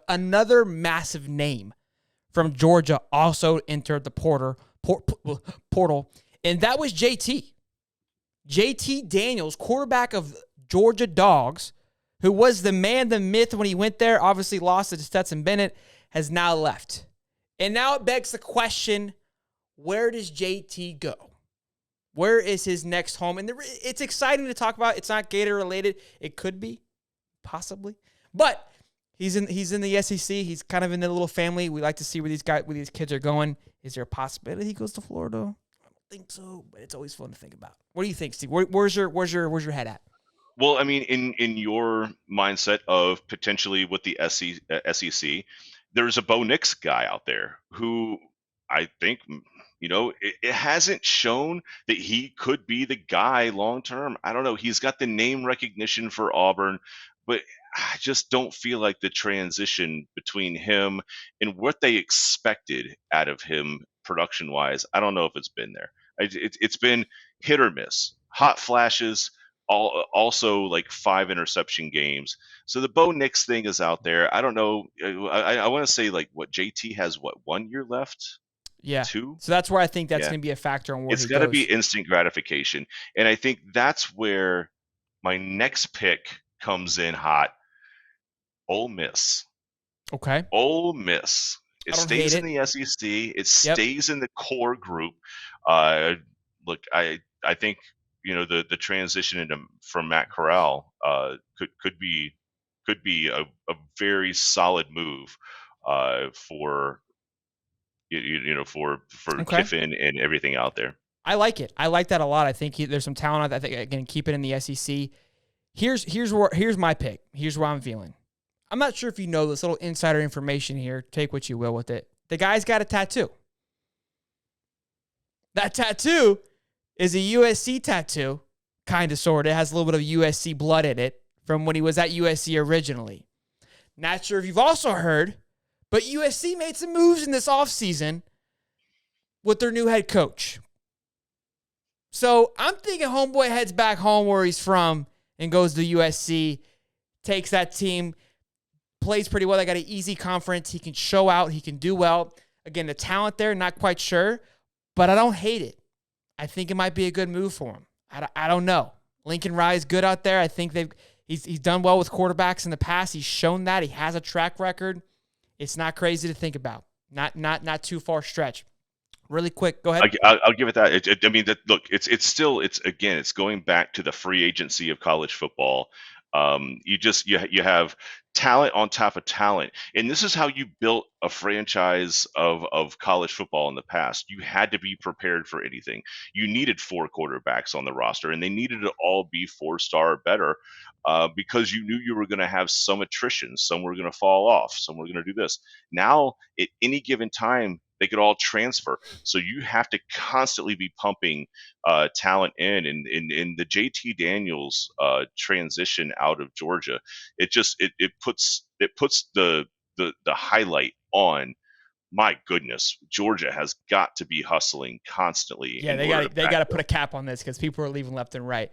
another massive name from Georgia also entered the portal, and that was JT. JT Daniels, quarterback of Georgia Dogs, who was the man, the myth when he went there, obviously lost to Stetson Bennett, has now left. And now it begs the question, where does JT go? Where is his next home? And it's exciting to talk about. It's not Gator related. It could be, possibly. But he's in the SEC. He's kind of in the little family. We like to see where these kids are going. Is there a possibility he goes to Florida? I don't think so, but it's always fun to think about. What do you think, Steve? Where's your head at? Well, I mean, in your mindset of potentially with the SEC, there's a Bo Nix guy out there who I think, it hasn't shown that he could be the guy long term. I don't know. He's got the name recognition for Auburn, but I just don't feel like the transition between him and what they expected out of him production wise. I don't know if it's been there. It's been hit or miss, hot flashes, also like 5 interception games. So the Bo Nix thing is out there. I don't know. I want to say like what JT has 1 year left, Yeah. 2. So that's where I think that's Yeah, going to be a factor on where it's he got to be goes. instant gratification, and I think that's where my next pick comes in hot. Ole Miss. Okay. Ole Miss. It I don't hate stays in it. the SEC. It Yep. stays in the core group. Uh, Look, I think the transition from Matt Corral could be a very solid move for for Okay. Kiffin and everything out there. I like it. I like that a lot. I think there's some talent. I think I can keep it in the SEC. Here's my pick. Here's where I'm feeling. I'm not sure if you know this little insider information here. Take what you will with it. The guy's got a tattoo. That tattoo is a USC tattoo, kind of, sort of. It has a little bit of USC blood in it from when he was at USC originally. Not sure if you've also heard, but USC made some moves in this offseason with their new head coach. So I'm thinking homeboy heads back home where he's from and goes to USC, takes that team, plays pretty well. They got an easy conference. He can show out. He can do well. Again, the talent there, not quite sure, but I don't hate it. I think it might be a good move for him. I don't know. Lincoln Riley's good out there. I think he's done well with quarterbacks in the past. He's shown that. He has a track record. It's not crazy to think about. Not too far stretch. Really quick, go ahead. I'll give it that. I mean, look, it's going back to the free agency of college football. You have talent on top of talent, and this is how you built a franchise of college football in the past. You had to be prepared for anything. You needed 4 quarterbacks on the roster, and they needed to all be 4-star or better, because you knew you were going to have some attrition. Some were going to fall off. Some were going to do this. Now, at any given time, they could all transfer. So you have to constantly be pumping talent in, and the JT Daniels transition out of Georgia, it puts the highlight on. My goodness, Georgia has got to be hustling constantly Yeah, in order to they got to put backfill. a cap on this because people are leaving left and right.